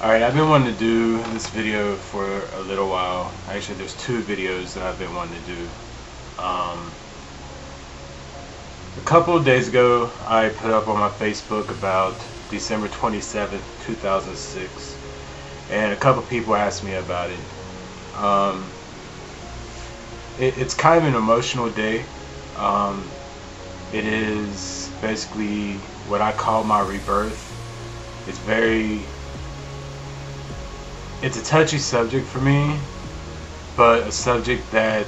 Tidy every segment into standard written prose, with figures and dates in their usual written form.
Alright, I've been wanting to do this video for a little while. Actually, there's two videos that I've been wanting to do. A couple of days ago, I put up on my Facebook about December 27th, 2006, and a couple people asked me about it. It's kind of an emotional day. It is basically what I call my rebirth. It's a touchy subject for me, but a subject that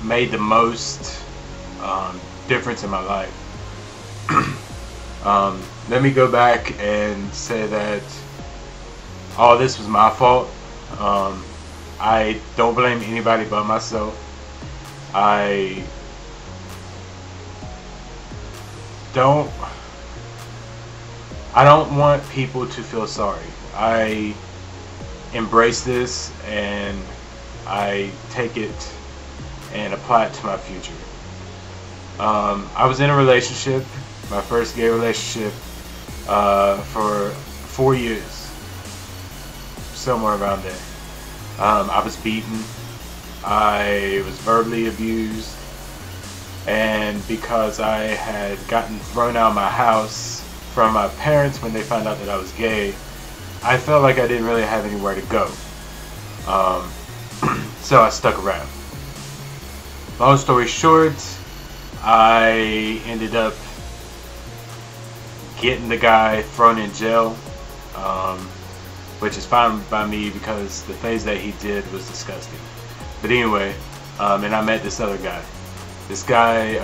made the most difference in my life. Let me go back and say that all this was my fault. I don't blame anybody but myself. I don't want people to feel sorry. I embrace this and I take it and apply it to my future. I was in a relationship, my first gay relationship, for 4 years, somewhere around there. I was beaten, I was verbally abused, and because I had gotten thrown out of my house from my parents when they found out that I was gay, I felt like I didn't really have anywhere to go. So I stuck around. Long story short, I ended up getting the guy thrown in jail, which is fine by me because the things that he did was disgusting. But anyway, and I met this other guy. This guy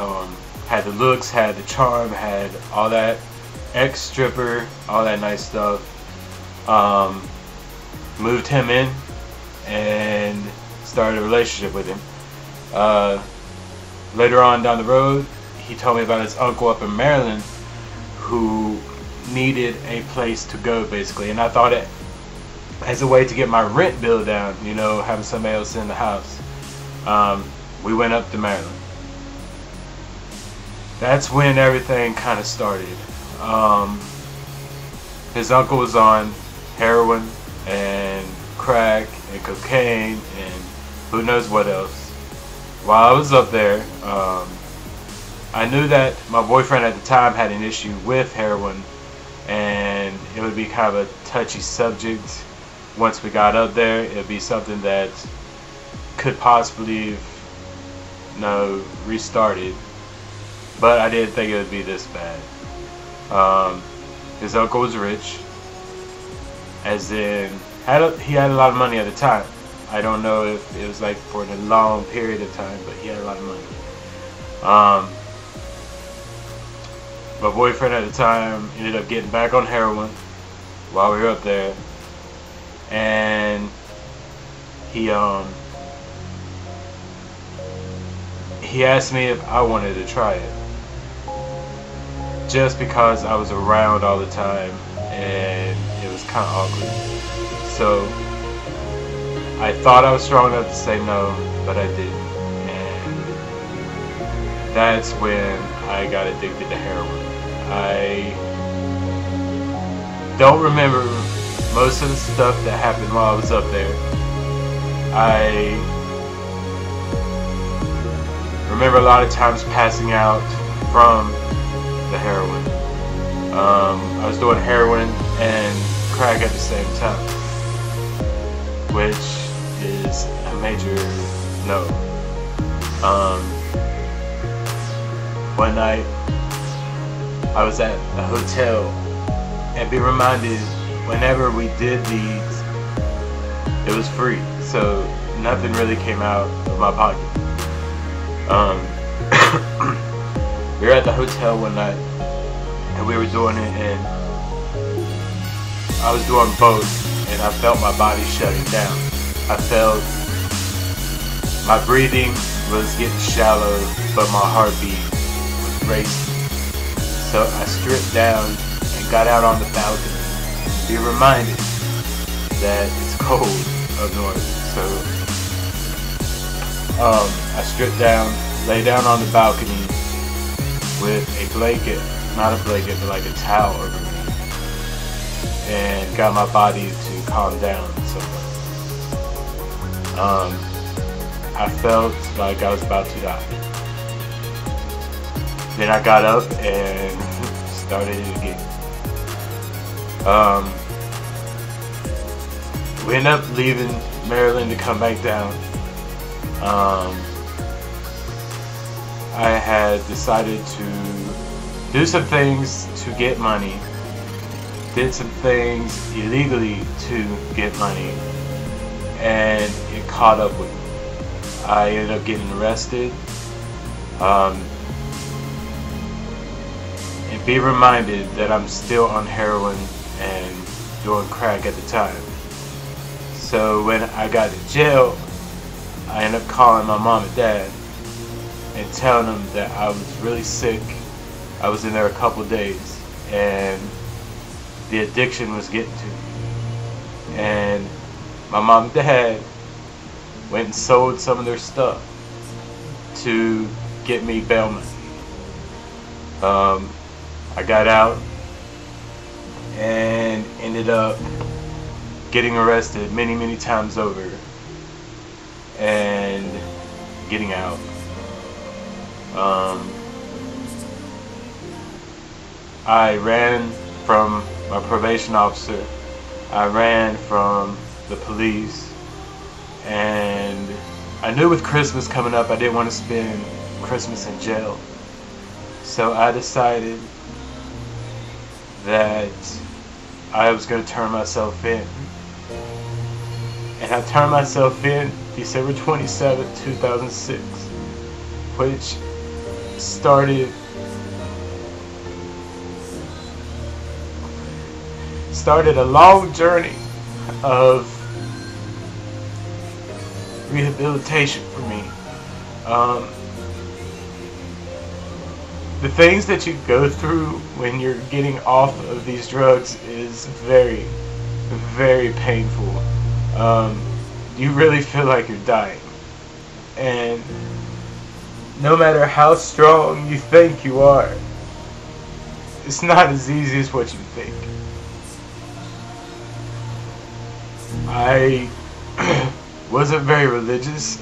had the looks, had the charm, had all that, ex-stripper, all that nice stuff. Moved him in and started a relationship with him. Later on down the road, he told me about his uncle up in Maryland who needed a place to go, basically, and I thought it as a way to get my rent bill down, you know, having somebody else in the house. We went up to Maryland. That's when everything kind of started. His uncle was on heroin and crack and cocaine and who knows what else. While I was up there, I knew that my boyfriend at the time had an issue with heroin, and it would be kind of a touchy subject. Once we got up there, it would be something that could possibly, restart it, but I didn't think it would be this bad. His uncle was rich, as in he had a lot of money at the time. I don't know if it was like for a long period of time, but he had a lot of money. My boyfriend at the time ended up getting back on heroin while we were up there, and he asked me if I wanted to try it, just because I was around all the time and it was kind of awkward. So I thought I was strong enough to say no, but I didn't, and that's when I got addicted to heroin. I don't remember most of the stuff that happened while I was up there. I remember a lot of times passing out from the heroin. I was doing heroin and crack at the same time, which is a major no. One night I was at a hotel, and be reminded, whenever we did these, it was free, so nothing really came out of my pocket. We were at the hotel one night, and we were doing it, and I was doing both, and I felt my body shutting down. I felt my breathing was getting shallow, but my heartbeat was racing. So I stripped down and got out on the balcony. Be reminded that it's cold up north. So I stripped down, lay down on the balcony with a blanket, not a blanket, but like a towel over me. and got my body to calm down somewhat. I felt like I was about to die. Then I got up and started it again. We ended up leaving Maryland to come back down. I had decided to do some things to get money, did some things illegally to get money, and it caught up with me. I ended up getting arrested, and be reminded that I'm still on heroin and doing crack at the time. So when I got to jail, I ended up calling my mom and dad and telling them that I was really sick. I was in there a couple days and the addiction was getting to me. And my mom and dad went and sold some of their stuff to get me bail money. I got out and ended up getting arrested many times over and getting out. I ran from my probation officer. I ran from the police, and I knew with Christmas coming up I didn't want to spend Christmas in jail. So I decided that I was going to turn myself in. And I turned myself in December 27, 2006, which started a long journey of rehabilitation for me. The things that you go through when you're getting off of these drugs is very painful. You really feel like you're dying, and no matter how strong you think you are, it's not as easy as what you think. I wasn't very religious,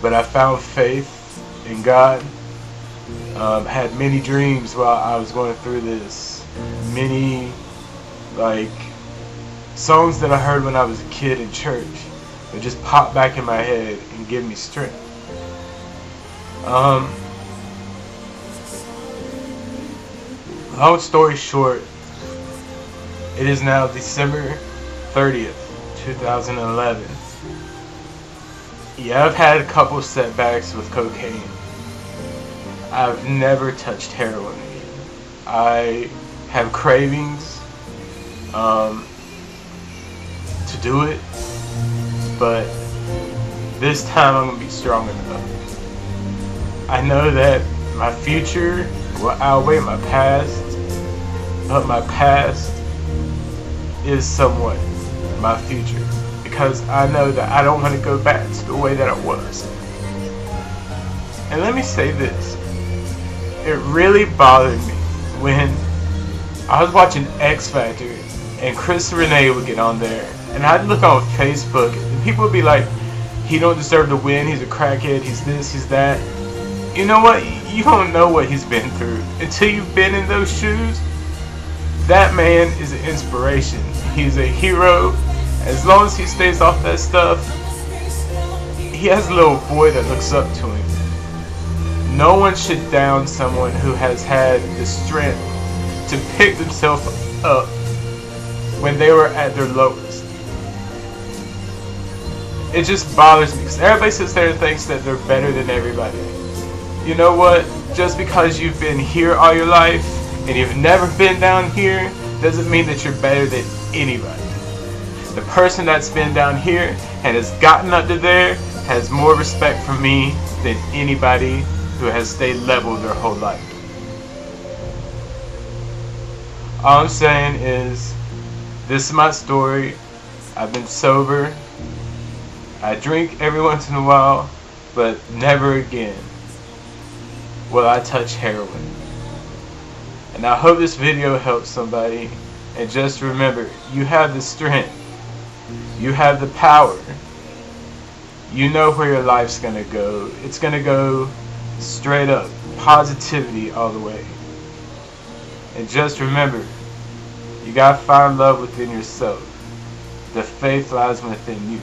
but I found faith in God. Had many dreams while I was going through this. Many, like, songs that I heard when I was a kid in church would just pop back in my head and give me strength. Long story short, it is now December 30th, 2011. Yeah, I've had a couple setbacks with cocaine. I've never touched heroin again. I have cravings to do it, but this time I'm going to be strong enough. I know that my future will outweigh my past, but my past is somewhat my future, because I know that I don't want to go back to the way that I was. And let me say this, it really bothered me when I was watching X Factor and Chris Renee would get on there, and I'd look on Facebook and people would be like, he don't deserve to win, he's a crackhead, he's this, he's that. You know what? You don't know what he's been through until you've been in those shoes. That man is an inspiration. He's a hero. As long as he stays off that stuff, he has a little boy that looks up to him. No one should down someone who has had the strength to pick themselves up when they were at their lowest. It just bothers me because everybody sits there and thinks that they're better than everybody. You know what? Just because you've been here all your life and you've never been down here doesn't mean that you're better than anybody. The person that's been down here and has gotten up to there has more respect for me than anybody who has stayed level their whole life. All I'm saying is, this is my story. I've been sober. I drink every once in a while, but never again will I touch heroin. And I hope this video helps somebody, And just remember, you have the strength. You have the power. You know where your life's going to go. It's going to go straight up. Positivity all the way. And just remember, you got to find love within yourself. The faith lies within you.